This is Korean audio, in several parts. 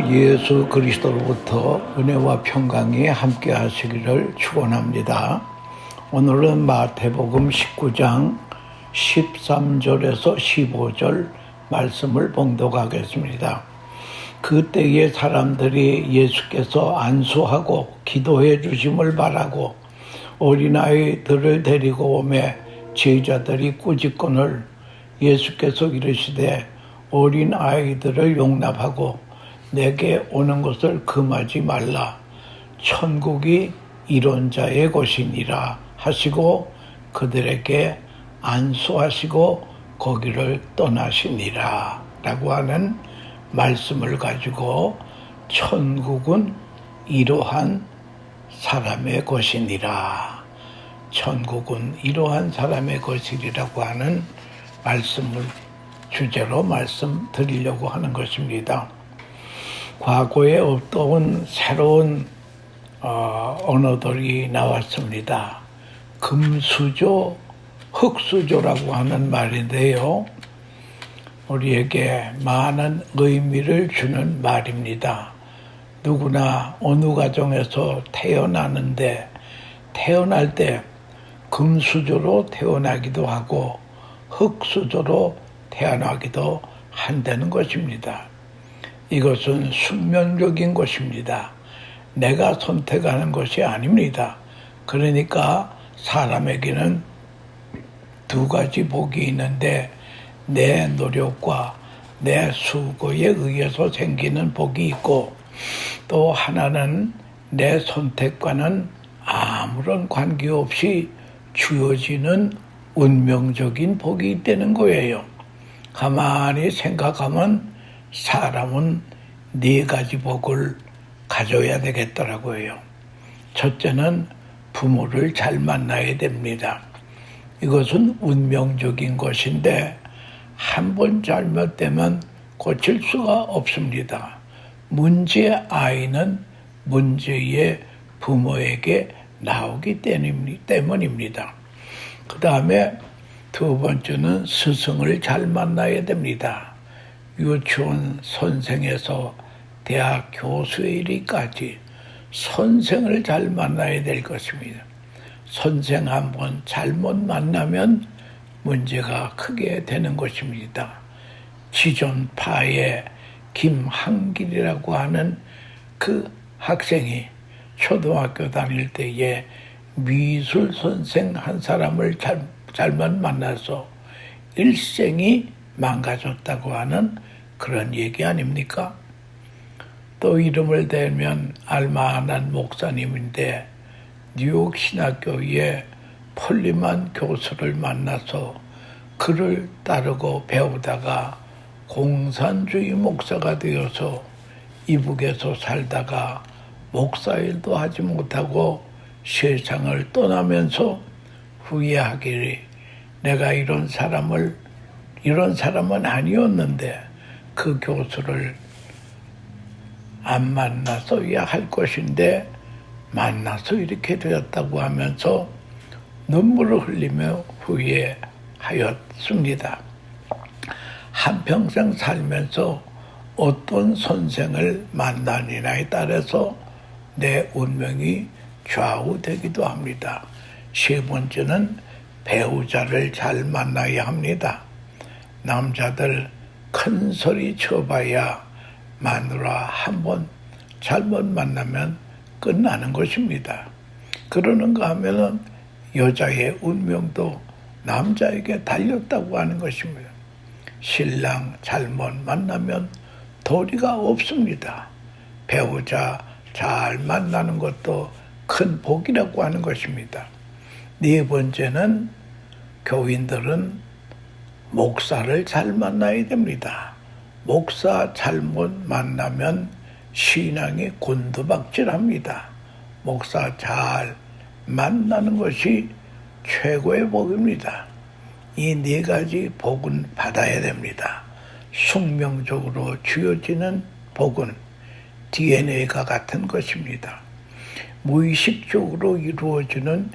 주 예수 그리스도로부터 은혜와 평강이 함께 하시기를 축원합니다. 오늘은 마태복음 19장 13절에서 15절 말씀을 봉독하겠습니다. 그때에 사람들이 예수께서 안수하고 기도해 주심을 바라고 어린아이들을 데리고 오매 제자들이 꾸짖거늘 예수께서 이르시되 어린아이들을 용납하고 내게 오는 것을 금하지 말라. 천국이 이런 자의 것이니라 하시고 그들에게 안수하시고 거기를 떠나시니라 라고 하는 말씀을 가지고 천국은 이러한 사람의 것이니라, 천국은 이러한 사람의 것이라고 하는 말씀을 주제로 말씀드리려고 하는 것입니다. 과거에 없던 새로운 언어들이 나왔습니다. 금수저, 흙수저라고 하는 말인데요. 우리에게 많은 의미를 주는 말입니다. 누구나 어느 가정에서 태어나는데 태어날 때 금수저로 태어나기도 하고 흙수저로 태어나기도 한다는 것입니다. 이것은 숙명적인 것입니다. 내가 선택하는 것이 아닙니다. 그러니까 사람에게는 두 가지 복이 있는데 내 노력과 내 수고에 의해서 생기는 복이 있고 또 하나는 내 선택과는 아무런 관계없이 주어지는 운명적인 복이 있다는 거예요. 가만히 생각하면 사람은 네 가지 복을 가져야 되겠더라고요. 첫째는 부모를 잘 만나야 됩니다. 이것은 운명적인 것인데 한 번 잘못되면 고칠 수가 없습니다. 문제의 아이는 문제의 부모에게 나오기 때문입니다. 그 다음에 두 번째는 스승을 잘 만나야 됩니다. 유치원 선생에서 대학 교수에 이르기까지 선생을 잘 만나야 될 것입니다. 선생 한번 잘못 만나면 문제가 크게 되는 것입니다. 지존파의 김한길이라고 하는 그 학생이 초등학교 다닐 때에 미술 선생 한 사람을 잘못 만나서 일생이 망가졌다고 하는 그런 얘기 아닙니까? 또 이름을 대면 알만한 목사님인데 뉴욕 신학교에 폴리만 교수를 만나서 그를 따르고 배우다가 공산주의 목사가 되어서 이북에서 살다가 목사일도 하지 못하고 세상을 떠나면서 후회하기를 내가 이런 사람은 아니었는데 그 교수를 안 만나서야 할 것인데 만나서 이렇게 되었다고 하면서 눈물을 흘리며 후회하였습니다. 한평생 살면서 어떤 선생을 만나느냐에 따라서 내 운명이 좌우되기도 합니다. 세 번째는 배우자를 잘 만나야 합니다. 남자들 큰 소리 쳐봐야 마누라 한 번 잘못 만나면 끝나는 것입니다. 그러는가 하면은 여자의 운명도 남자에게 달렸다고 하는 것입니다. 신랑 잘못 만나면 도리가 없습니다. 배우자 잘 만나는 것도 큰 복이라고 하는 것입니다. 네 번째는 교인들은 목사를 잘 만나야 됩니다. 목사 잘못 만나면 신앙이 곤두박질합니다. 목사 잘 만나는 것이 최고의 복입니다. 이 네 가지 복은 받아야 됩니다. 숙명적으로 주어지는 복은 DNA가 같은 것입니다. 무의식적으로 이루어지는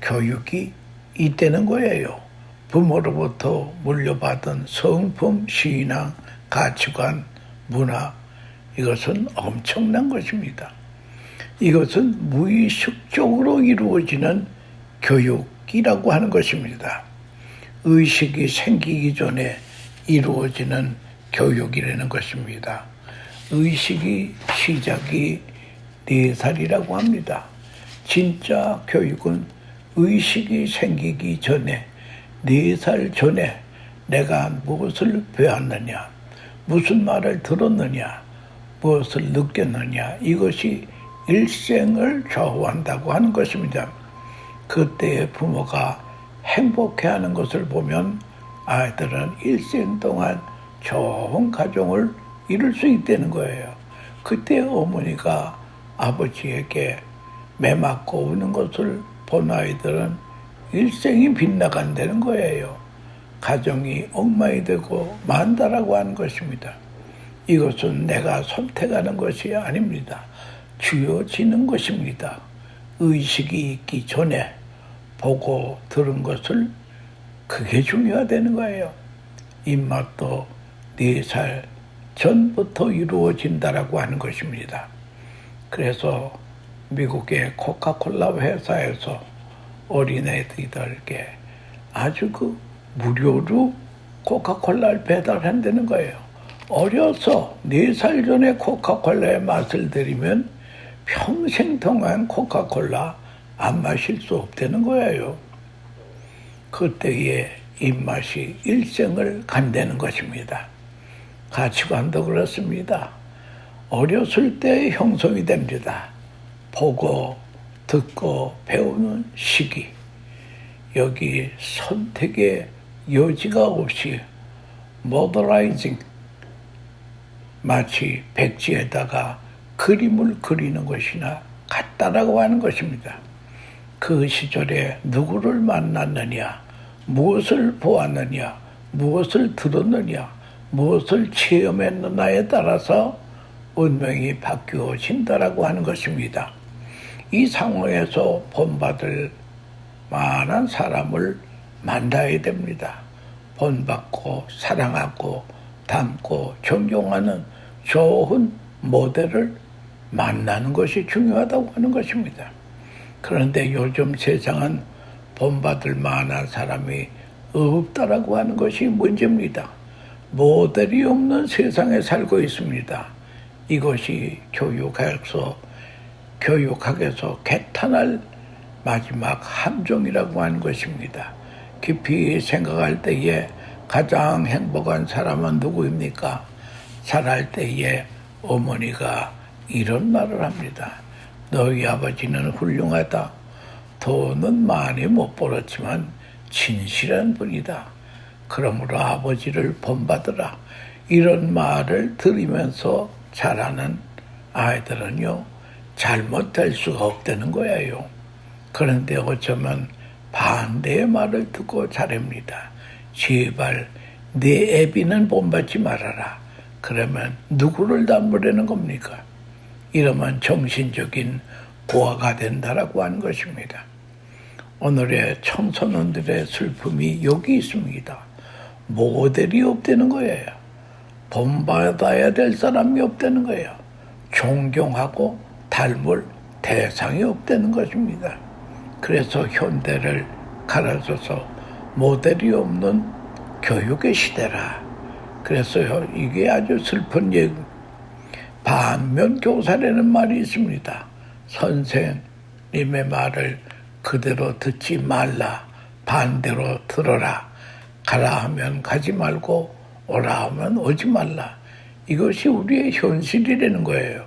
교육이 있다는 거예요. 부모로부터 물려받은 성품, 신앙, 가치관, 문화 이것은 엄청난 것입니다. 이것은 무의식적으로 이루어지는 교육이라고 하는 것입니다. 의식이 생기기 전에 이루어지는 교육이라는 것입니다. 의식이 시작이 4살이라고 합니다. 진짜 교육은 의식이 생기기 전에 4살 전에 내가 무엇을 배웠느냐, 무슨 말을 들었느냐, 무엇을 느꼈느냐, 이것이 일생을 좌우한다고 하는 것입니다. 그때의 부모가 행복해하는 것을 보면 아이들은 일생 동안 좋은 가정을 이룰 수 있다는 거예요. 그때 어머니가 아버지에게 매맞고 우는 것을 본 아이들은 일생이 빗나간다는 거예요. 가정이 엉망이 되고 만다라고 하는 것입니다. 이것은 내가 선택하는 것이 아닙니다. 주어지는 것입니다. 의식이 있기 전에 보고 들은 것을 그게 중요하다는 거예요. 입맛도 4살 전부터 이루어진다라고 하는 것입니다. 그래서 미국의 코카콜라 회사에서 어린애들에게 아주 무료로 코카콜라를 배달한다는 거예요. 어려서 4살 전에 코카콜라의 맛을 들이면 평생 동안 코카콜라 안 마실 수 없다는 거예요. 그때의 입맛이 일생을 간다는 것입니다. 가치관도 그렇습니다. 어렸을 때 형성이 됩니다. 보고 듣고 배우는 시기. 여기 선택의 여지가 없이 모더라이징, 마치 백지에다가 그림을 그리는 것이나 같다라고 하는 것입니다. 그 시절에 누구를 만났느냐, 무엇을 보았느냐, 무엇을 들었느냐, 무엇을 체험했느냐에 따라서 운명이 바뀌어진다라고 하는 것입니다. 이 상황에서 본받을 만한 사람을 만나야 됩니다. 본받고 사랑하고 닮고 존경하는 좋은 모델을 만나는 것이 중요하다고 하는 것입니다. 그런데 요즘 세상은 본받을 만한 사람이 없다라고 하는 것이 문제입니다. 모델이 없는 세상에 살고 있습니다. 이것이 교육학에서 개탄할 마지막 함정이라고 하는 것입니다. 깊이 생각할 때에 가장 행복한 사람은 누구입니까? 살할 때에 어머니가 이런 말을 합니다. 너희 아버지는 훌륭하다. 돈은 많이 못 벌었지만 진실한 분이다. 그러므로 아버지를 본받으라. 이런 말을 들으면서 자라는 아이들은요, 잘못될 수가 없다는 거예요. 그런데 어쩌면 반대의 말을 듣고 자랍니다. 제발 내 애비는 본받지 말아라. 그러면 누구를 닮으려는 겁니까? 이러면 정신적인 고아가 된다라고 하는 것입니다. 오늘의 청소년들의 슬픔이 여기 있습니다. 모델이 없다는 거예요. 본받아야 될 사람이 없다는 거예요. 존경하고 닮을 대상이 없다는 것입니다. 그래서 현대를 갈아줘서 모델이 없는 교육의 시대라. 그래서 이게 아주 슬픈 얘기. 반면교사라는 말이 있습니다. 선생님의 말을 그대로 듣지 말라. 반대로 들어라. 가라 하면 가지 말고 오라 하면 오지 말라. 이것이 우리의 현실이라는 거예요.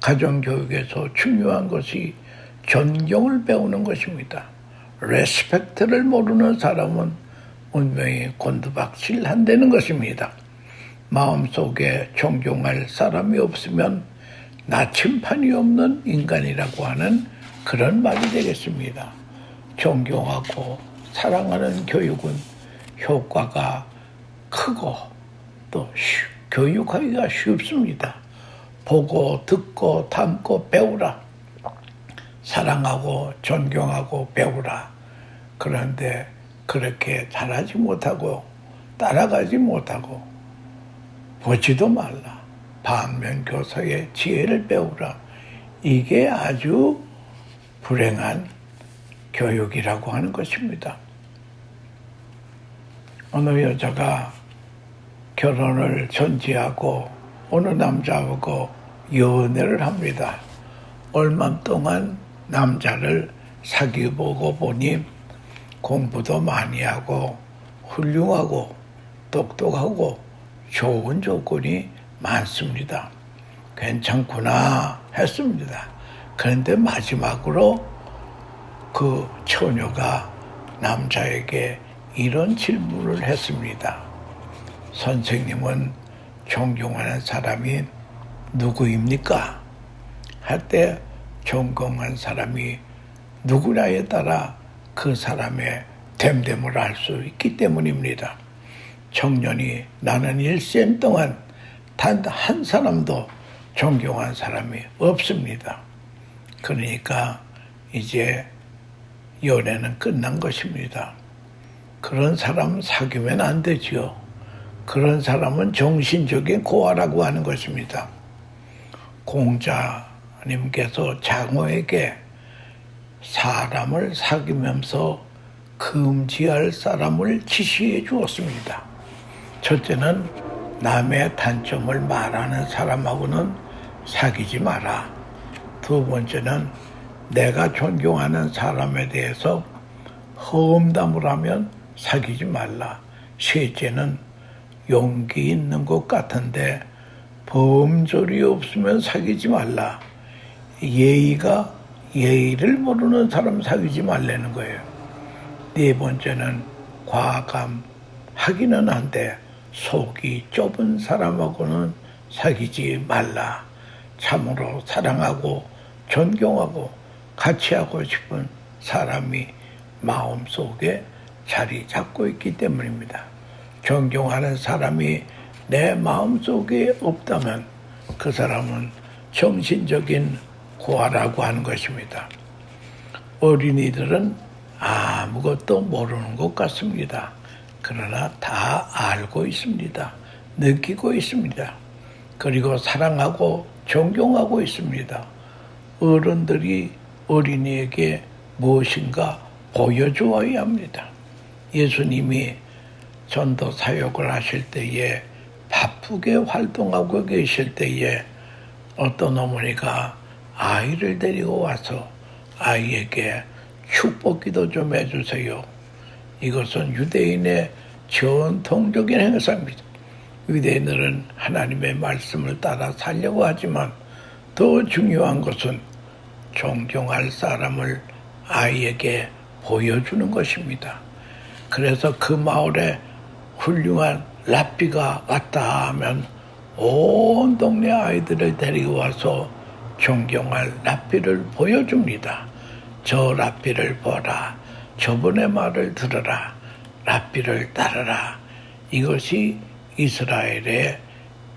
가정교육에서 중요한 것이 존경을 배우는 것입니다. 레스펙트를 모르는 사람은 운명이 곤두박질한다는 것입니다. 마음속에 존경할 사람이 없으면 나침판이 없는 인간이라고 하는 그런 말이 되겠습니다. 존경하고 사랑하는 교육은 효과가 크고 또 교육하기가 쉽습니다. 보고 듣고 닮고 배우라. 사랑하고 존경하고 배우라. 그런데 그렇게 잘하지 못하고 따라가지 못하고 보지도 말라. 반면교사의 지혜를 배우라. 이게 아주 불행한 교육이라고 하는 것입니다. 어느 여자가 결혼을 전제하고 어느 남자하고 연애를 합니다. 얼마 동안 남자를 사귀어보고 보니 공부도 많이 하고 훌륭하고 똑똑하고 좋은 조건이 많습니다. 괜찮구나 했습니다. 그런데 마지막으로 그 처녀가 남자에게 이런 질문을 했습니다. 선생님은 존경하는 사람이 누구입니까? 할 때 존경한 사람이 누구냐에 따라 그 사람의 됨됨을 알 수 있기 때문입니다. 청년이 나는 일생 동안 단 한 사람도 존경한 사람이 없습니다. 그러니까 이제 연애는 끝난 것입니다. 그런 사람 사귀면 안 되죠. 그런 사람은 정신적인 고아라고 하는 것입니다. 공자님께서 장호에게 사람을 사귀면서 금지할 사람을 지시해 주었습니다. 첫째는 남의 단점을 말하는 사람하고는 사귀지 마라. 두 번째는 내가 존경하는 사람에 대해서 험담을 하면 사귀지 말라. 셋째는 용기 있는 것 같은데 범절이 없으면 사귀지 말라. 예의를 모르는 사람 사귀지 말라는 거예요. 네 번째는 과감하기는 한데 속이 좁은 사람하고는 사귀지 말라. 참으로 사랑하고 존경하고 같이 하고 싶은 사람이 마음속에 자리 잡고 있기 때문입니다. 존경하는 사람이 내 마음속에 없다면 그 사람은 정신적인 고아라고 하는 것입니다. 어린이들은 아무것도 모르는 것 같습니다. 그러나 다 알고 있습니다. 느끼고 있습니다. 그리고 사랑하고 존경하고 있습니다. 어른들이 어린이에게 무엇인가 보여주어야 합니다. 예수님이 전도 사역을 하실 때에 바쁘게 활동하고 계실 때에 어떤 어머니가 아이를 데리고 와서 아이에게 축복기도 좀 해주세요. 이것은 유대인의 전통적인 행사입니다. 유대인들은 하나님의 말씀을 따라 살려고 하지만 더 중요한 것은 존경할 사람을 아이에게 보여주는 것입니다. 그래서 그 마을에 훌륭한 랍비가 왔다 하면 온 동네 아이들을 데리고 와서 존경할 랍비를 보여줍니다. 저 랍비를 보라. 저분의 말을 들으라. 랍비를 따르라. 이것이 이스라엘의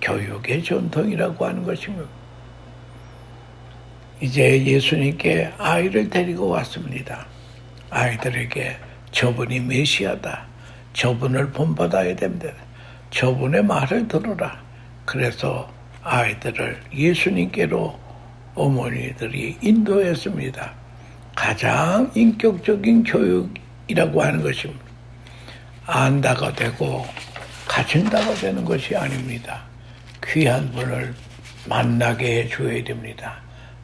교육의 전통이라고 하는 것입니다. 이제 예수님께 아이를 데리고 왔습니다. 아이들에게 저분이 메시아다. 저분을 본받아야 됩니다. 저분의 말을 들으라. 그래서 아이들을 예수님께로 어머니들이 인도했습니다. 가장 인격적인 교육이라고 하는 것입니다. 안다가 되고 가진다가 되는 것이 아닙니다. 귀한 분을 만나게 해줘야 됩니다.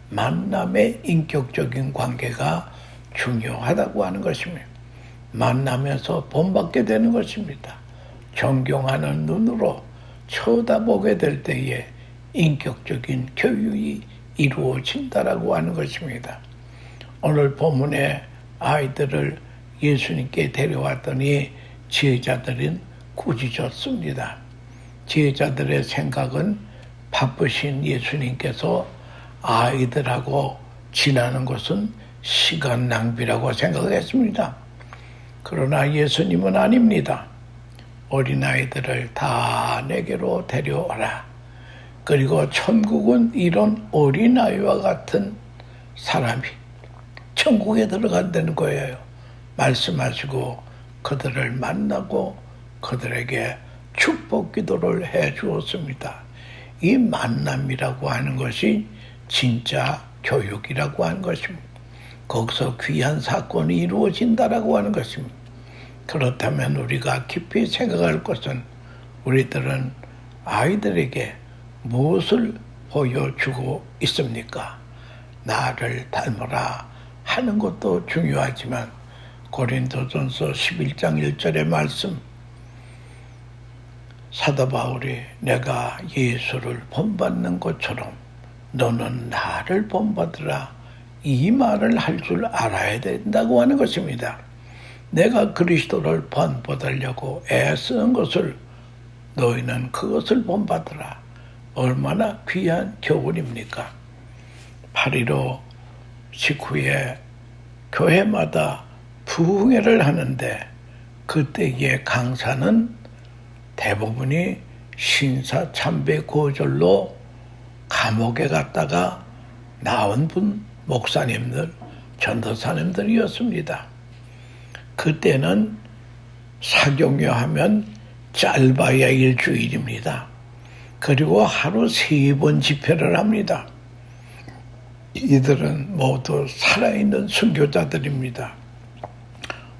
만남의 인격적인 관계가 중요하다고 하는 것입니다. 만나면서 본받게 되는 것입니다. 존경하는 눈으로 쳐다보게 될 때에 인격적인 교육이 이루어진다라고 하는 것입니다. 오늘 본문에 아이들을 예수님께 데려왔더니 제자들은 꾸짖었습니다. 제자들의 생각은 바쁘신 예수님께서 아이들하고 지나는 것은 시간 낭비라고 생각했습니다. 그러나 예수님은 아닙니다. 어린아이들을 다 내게로 데려와라. 그리고 천국은 이런 어린아이와 같은 사람이 천국에 들어간다는 거예요. 말씀하시고 그들을 만나고 그들에게 축복 기도를 해 주었습니다. 이 만남이라고 하는 것이 진짜 교육이라고 하는 것입니다. 거기서 귀한 사건이 이루어진다라고 하는 것입니다. 그렇다면 우리가 깊이 생각할 것은 우리들은 아이들에게 무엇을 보여주고 있습니까? 나를 닮으라 하는 것도 중요하지만 고린도전서 11장 1절의 말씀, 사도 바울이 내가 예수를 본받는 것처럼 너는 나를 본받으라, 이 말을 할 줄 알아야 된다고 하는 것입니다. 내가 그리스도를 본받으려고 애쓰는 것을 너희는 그것을 본받으라. 얼마나 귀한 교훈입니까? 8.15 직후에 교회마다 부흥회를 하는데 그때의 강사는 대부분이 신사 참배 고절로 감옥에 갔다가 나온 분 목사님들, 전도사님들이었습니다. 그때는 사경유 하면 짧아야 일주일입니다. 그리고 하루 3번 집회를 합니다. 이들은 모두 살아있는 순교자들입니다.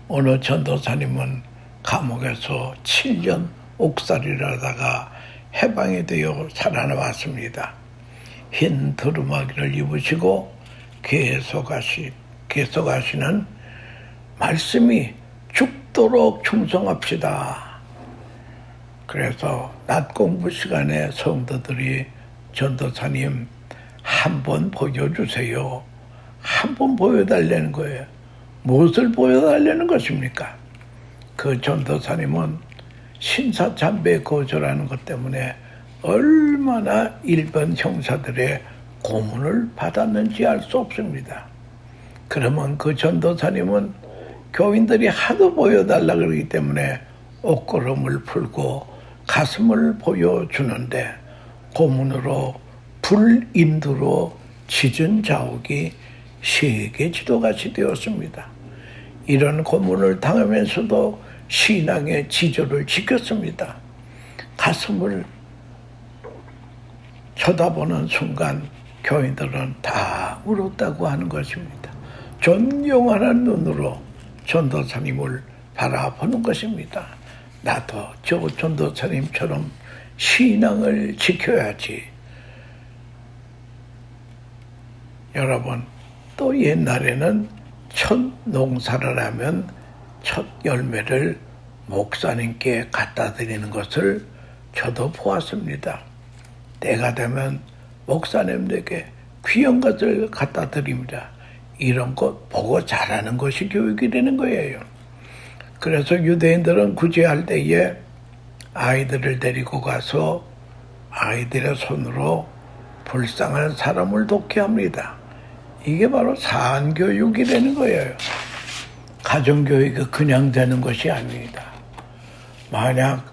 어느 전도사님은 감옥에서 7년 옥살이를 하다가 해방이 되어 살아나왔습니다. 흰 두루마기를 입으시고 계속하시는 말씀이 죽도록 충성합시다. 그래서 낮 공부 시간에 성도들이 전도사님 한번 보여주세요. 한번 보여달라는 거예요. 무엇을 보여달라는 것입니까? 그 전도사님은 신사참배 거절하는 것 때문에 얼마나 일반 형사들의 고문을 받았는지 알 수 없습니다. 그러면 그 전도사님은 교인들이 하도 보여달라 그러기 때문에 옷걸음을 풀고 가슴을 보여주는데 고문으로 불인두로 짖은 자욱이 세계 지도같이 되었습니다. 이런 고문을 당하면서도 신앙의 지조를 지켰습니다. 가슴을 쳐다보는 순간 교인들은 다 울었다고 하는 것입니다. 존경하는 눈으로 전도사님을 바라보는 것입니다. 나도 저 전도사님처럼 신앙을 지켜야지. 여러분, 또 옛날에는 첫 농사를 하면 첫 열매를 목사님께 갖다 드리는 것을 저도 보았습니다. 때가 되면 목사님들에게 귀한 것을 갖다 드립니다. 이런 것 보고 자라는 것이 교육이 되는 거예요. 그래서 유대인들은 구제할 때에 아이들을 데리고 가서 아이들의 손으로 불쌍한 사람을 돕게 합니다. 이게 바로 사안교육이 되는 거예요. 가정교육이 그냥 되는 것이 아닙니다. 만약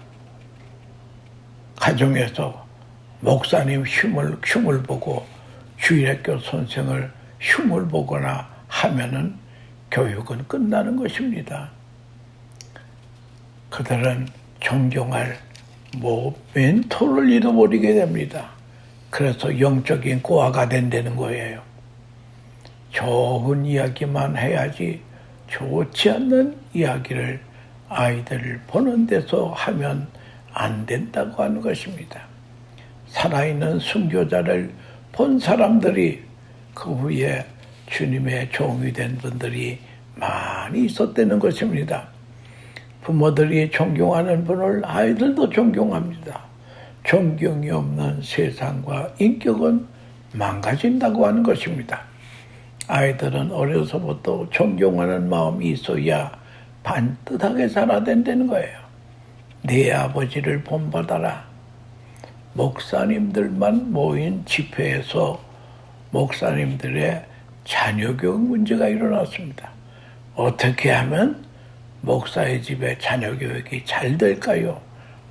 가정에서 목사님 흉을 보고 주일학교 선생을 흉을 보거나 하면은 교육은 끝나는 것입니다. 그들은 존경할 멘토를 잃어버리게 됩니다. 그래서 영적인 고아가 된다는 거예요. 좋은 이야기만 해야지 좋지 않는 이야기를 아이들을 보는 데서 하면 안 된다고 하는 것입니다. 살아있는 순교자를 본 사람들이 그 후에 주님의 종이 된 분들이 많이 있었다는 것입니다. 부모들이 존경하는 분을 아이들도 존경합니다. 존경이 없는 세상과 인격은 망가진다고 하는 것입니다. 아이들은 어려서부터 존경하는 마음이 있어야 반듯하게 살아야 된다는 거예요. 네 아버지를 본받아라. 목사님들만 모인 집회에서 목사님들의 자녀교육 문제가 일어났습니다. 어떻게 하면 목사의 집에 자녀교육이 잘 될까요?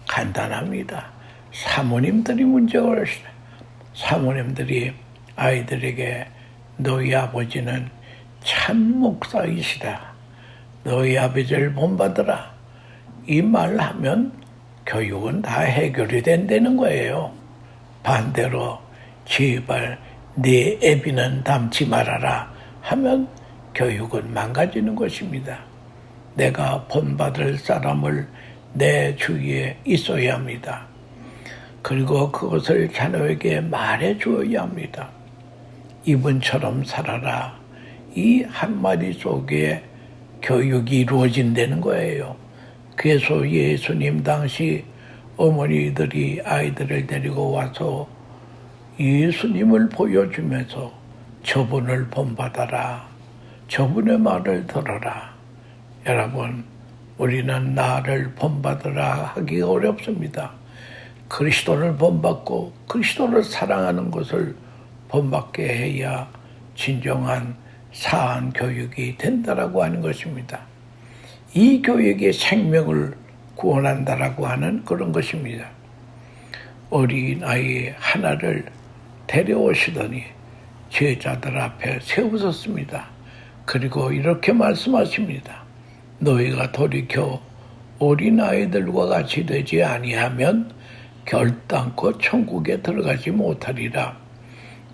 간단합니다. 사모님들이 문제가 있어요. 사모님들이 아이들에게 너희 아버지는 참 목사이시다. 너희 아버지를 본받으라. 이 말을 하면 교육은 다 해결이 된다는 거예요. 반대로 제발 내 애비는 닮지 말아라 하면 교육은 망가지는 것입니다. 내가 본받을 사람을 내 주위에 있어야 합니다. 그리고 그것을 자녀에게 말해 주어야 합니다. 이분처럼 살아라. 이 한마디 속에 교육이 이루어진다는 거예요. 그래서 예수님 당시 어머니들이 아이들을 데리고 와서 예수님을 보여주면서 저분을 본받아라. 저분의 말을 들어라. 여러분, 우리는 나를 본받으라 하기가 어렵습니다. 그리스도를 본받고 그리스도를 사랑하는 것을 본받게 해야 진정한 사안 교육이 된다라고 하는 것입니다. 이 교육의 생명을 구원한다라고 하는 그런 것입니다. 어린아이 하나를 데려오시더니 제자들 앞에 세우셨습니다. 그리고 이렇게 말씀하십니다. 너희가 돌이켜 어린아이들과 같이 되지 아니하면 결단코 천국에 들어가지 못하리라.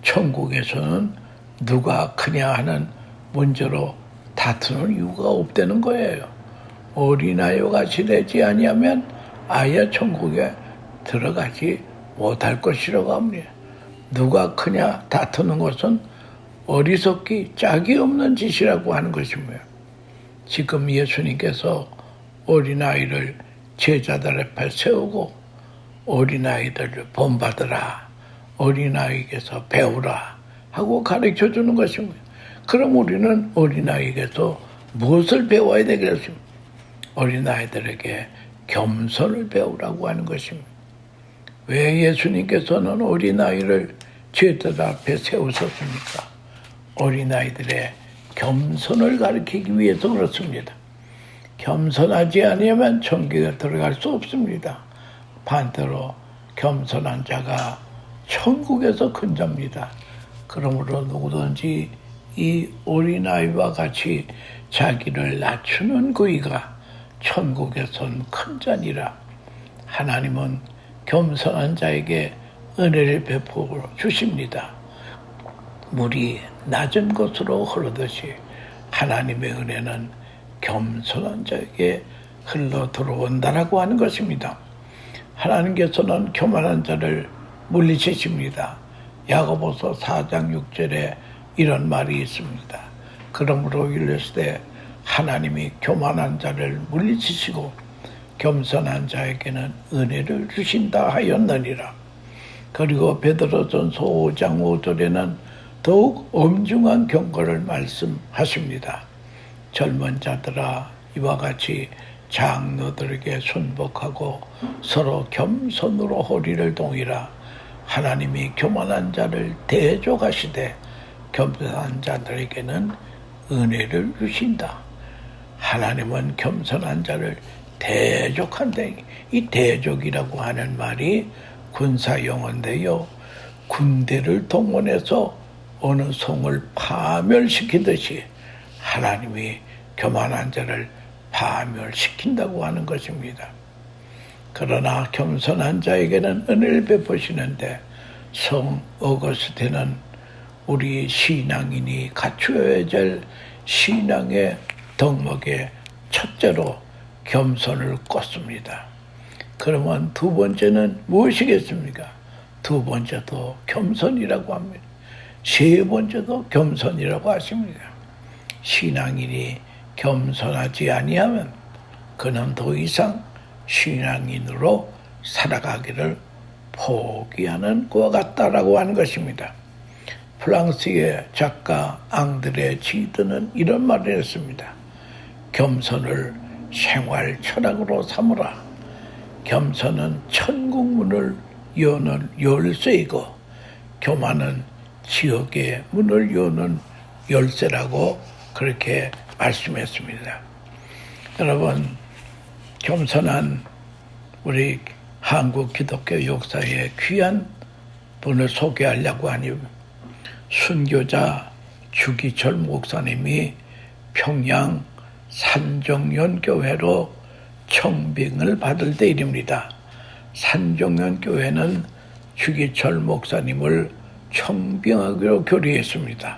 천국에서는 누가 크냐 하는 문제로 다투는 이유가 없다는 거예요. 어린아이와 같이 되지 아니하면 아예 천국에 들어가지 못할 것이라고 합니다. 누가 크냐 다투는 것은 어리석기 짝이 없는 짓이라고 하는 것입니다. 지금 예수님께서 어린아이를 제자들 앞에 세우고 어린아이들을 본받으라, 어린아이에게서 배우라 하고 가르쳐주는 것입니다. 그럼 우리는 어린아이에게서 무엇을 배워야 되겠습니까? 어린아이들에게 겸손을 배우라고 하는 것입니다. 왜 예수님께서는 어린아이를 제자들 앞에 세우셨습니까? 어린아이들의 겸손을 가르치기 위해서 그렇습니다. 겸손하지 않으면 천국에 들어갈 수 없습니다. 반대로 겸손한 자가 천국에서 큰 자입니다. 그러므로 누구든지 이 어린아이와 같이 자기를 낮추는 그이가 천국에선 큰 자니라. 하나님은 겸손한 자에게 은혜를 베풀어 주십니다. 물이 낮은 곳으로 흐르듯이 하나님의 은혜는 겸손한 자에게 흘러 들어온다라고 하는 것입니다. 하나님께서는 교만한 자를 물리치십니다. 야고보서 4장 6절에 이런 말이 있습니다. 그러므로 이르시되 하나님이 교만한 자를 물리치시고 겸손한 자에게는 은혜를 주신다 하였느니라. 그리고 베드로전서 5장 5절에는 더욱 엄중한 경고를 말씀하십니다. 젊은 자들아, 이와 같이 장로들에게 순복하고 서로 겸손으로 허리를 동이라. 하나님이 교만한 자를 대적하시되 겸손한 자들에게는 은혜를 주신다. 하나님은 겸손한 자를 대적한다. 이 대적이라고 하는 말이 군사용어인데요. 군대를 동원해서 어느 성을 파멸시키듯이 하나님이 교만한 자를 파멸시킨다고 하는 것입니다. 그러나 겸손한 자에게는 은혜를 베푸시는데 성 어거스틴은 우리 신앙인이 갖추어야 될 신앙의 덕목의 첫째로 겸손을 꼽습니다. 그러면 두 번째는 무엇이겠습니까? 두 번째도 겸손이라고 합니다. 세 번째도 겸손이라고 하십니다. 신앙인이 겸손하지 아니하면 그는 더 이상 신앙인으로 살아가기를 포기하는 것과 같다라고 하는 것입니다. 프랑스의 작가 앙드레 지드는 이런 말을 했습니다. 겸손을 생활 철학으로 삼으라. 겸손은 천국문을 여는 열쇠이고 교만은 지옥의 문을 여는 열쇠라고 그렇게 말씀했습니다. 여러분, 겸손한 우리 한국 기독교 역사의 귀한 분을 소개하려고 하니 순교자 주기철 목사님이 평양 산정연교회로 청빙을 받을 때 일입니다. 산정연교회는 주기철 목사님을 청빙하기로 결의했습니다.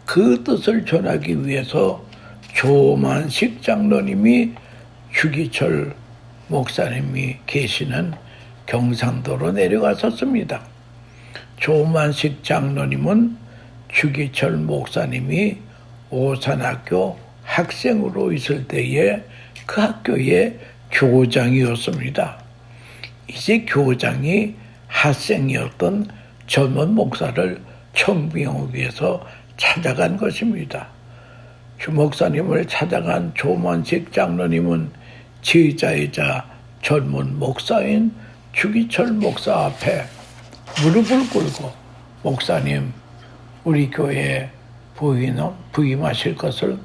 그 뜻을 전하기 위해서 조만식 장로님이 주기철 목사님이 계시는 경상도로 내려갔었습니다. 조만식 장로님은 주기철 목사님이 오산학교 학생으로 있을 때에 그 학교의 교장이었습니다. 이제 교장이 학생이었던 젊은 목사를 청빙하기 위해서 찾아간 것입니다. 주 목사님을 찾아간 조만식 장로님은 제자이자 젊은 목사인 주기철 목사 앞에 무릎을 꿇고 목사님 우리 교회에 부임하실 것을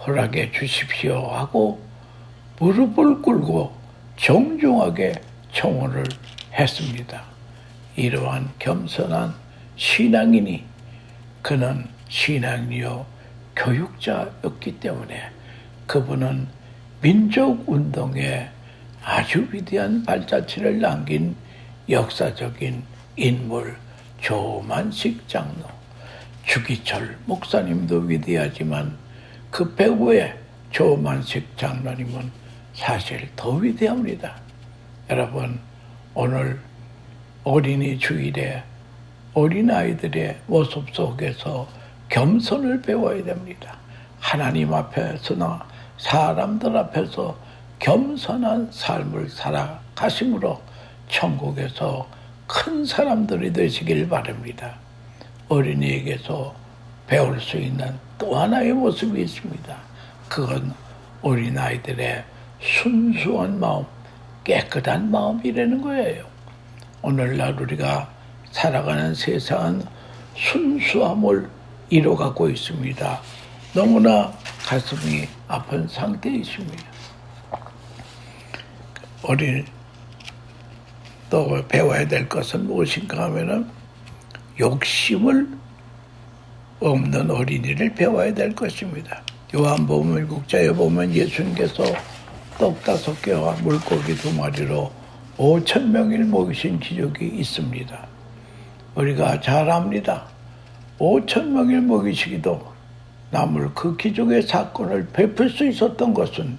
허락해 주십시오 하고 무릎을 꿇고 정중하게 청혼을 했습니다. 이러한 겸손한 신앙인이 그는 신앙이요 교육자였기 때문에 그분은 민족운동에 아주 위대한 발자취를 남긴 역사적인 인물 조만식 장로, 주기철 목사님도 위대하지만 그 배후에 조만식 장로님은 사실 더 위대합니다. 여러분 오늘 어린이 주일에 어린아이들의 모습 속에서 겸손을 배워야 됩니다. 하나님 앞에서나 사람들 앞에서 겸손한 삶을 살아가심으로 천국에서 큰 사람들이 되시길 바랍니다. 어린이에게서 배울 수 있는 또 하나의 모습이 있습니다. 그건 어린아이들의 순수한 마음, 깨끗한 마음이라는 거예요. 오늘날 우리가 살아가는 세상은 순수함을 이뤄가고 있습니다. 너무나 가슴이 아픈 상태에 있습니다. 또 배워야 될 것은 무엇인가 하면은 욕심을 없는 어린이를 배워야 될 것입니다. 요한복음 1국자에 보면 예수님께서 떡 5개와 물고기 2마리로 5,000명을 먹이신 기적이 있습니다. 우리가 잘 압니다. 5,000명을 먹이시기도 남을 그 기적의 사건을 베풀 수 있었던 것은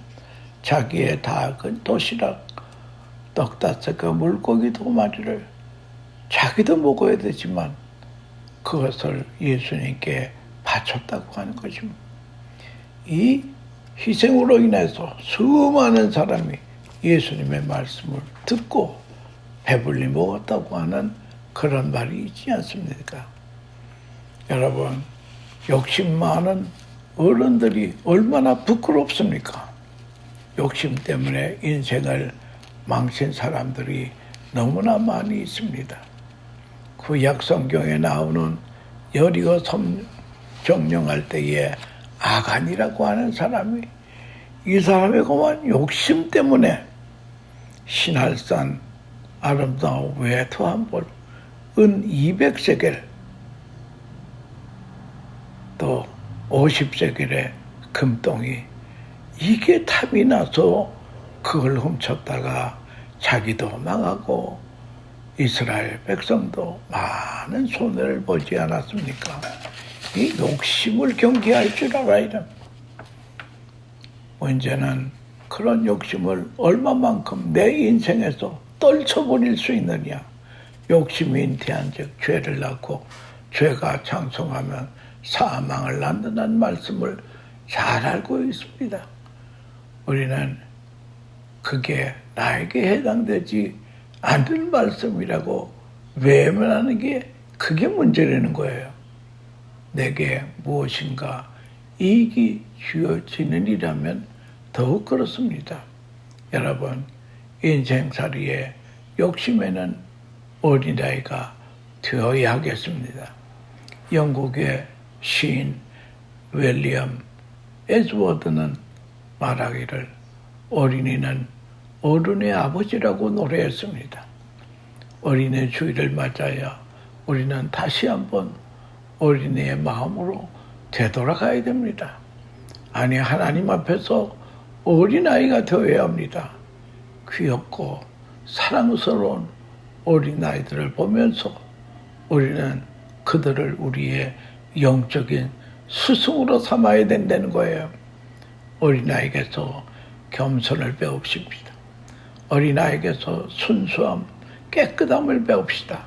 자기의 작은 도시락 떡 5개 물고기 2마리를 자기도 먹어야 되지만 그것을 예수님께 바쳤다고 하는 것입니다. 이 희생으로 인해서 수많은 사람이 예수님의 말씀을 듣고 배불리 먹었다고 하는 그런 말이 있지 않습니까? 여러분, 욕심 많은 어른들이 얼마나 부끄럽습니까? 욕심 때문에 인생을 망친 사람들이 너무나 많이 있습니다. 구약 성경에 나오는 여리고 섬 정령할 때에 아간이라고 하는 사람이 이 사람의 그만 욕심 때문에 신할산 아름다운 외투 한 벌, 은 200세겔, 또 50세겔의 금덩이, 이게 탐이 나서 그걸 훔쳤다가 자기도 망하고 이스라엘 백성도 많은 손해를 보지 않았습니까? 이 욕심을 경계할 줄 알아야 됩니다. 문제는 그런 욕심을 얼마만큼 내 인생에서 떨쳐버릴 수 있느냐. 욕심이 잉태한 즉 죄를 낳고 죄가 장성하면 사망을 낳는다는 말씀을 잘 알고 있습니다. 우리는 그게 나에게 해당되지 않는 말씀이라고 외면하는 게 그게 문제라는 거예요. 내게 무엇인가 이익이 주어지는 일이라면 더욱 그렇습니다. 여러분, 인생살이에 욕심에는 어린아이가 되어야 하겠습니다. 영국의 시인 윌리엄 에즈워드는 말하기를 어린이는 어른의 아버지라고 노래했습니다. 어린이 주일을 맞아야 우리는 다시 한번 어린이의 마음으로 되돌아가야 됩니다. 아니, 하나님 앞에서 어린아이가 되어야 합니다. 귀엽고 사랑스러운 어린아이들을 보면서 우리는 그들을 우리의 영적인 스승으로 삼아야 된다는 거예요. 어린아이에게서 겸손을 배웁시다. 어린아이에게서 순수함, 깨끗함을 배웁시다.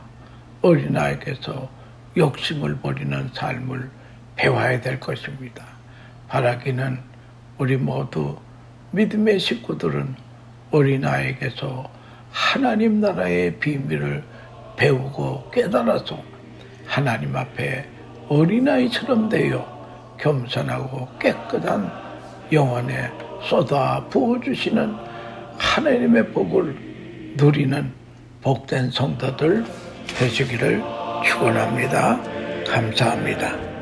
어린아이에게서 욕심을 버리는 삶을 배워야 될 것입니다. 바라기는 우리 모두 믿음의 식구들은 어린아이에게서 하나님 나라의 비밀을 배우고 깨달아서 하나님 앞에 어린아이처럼 되어 겸손하고 깨끗한 영혼에 쏟아 부어주시는 하나님의 복을 누리는 복된 성도들 되시기를 축원합니다. 감사합니다.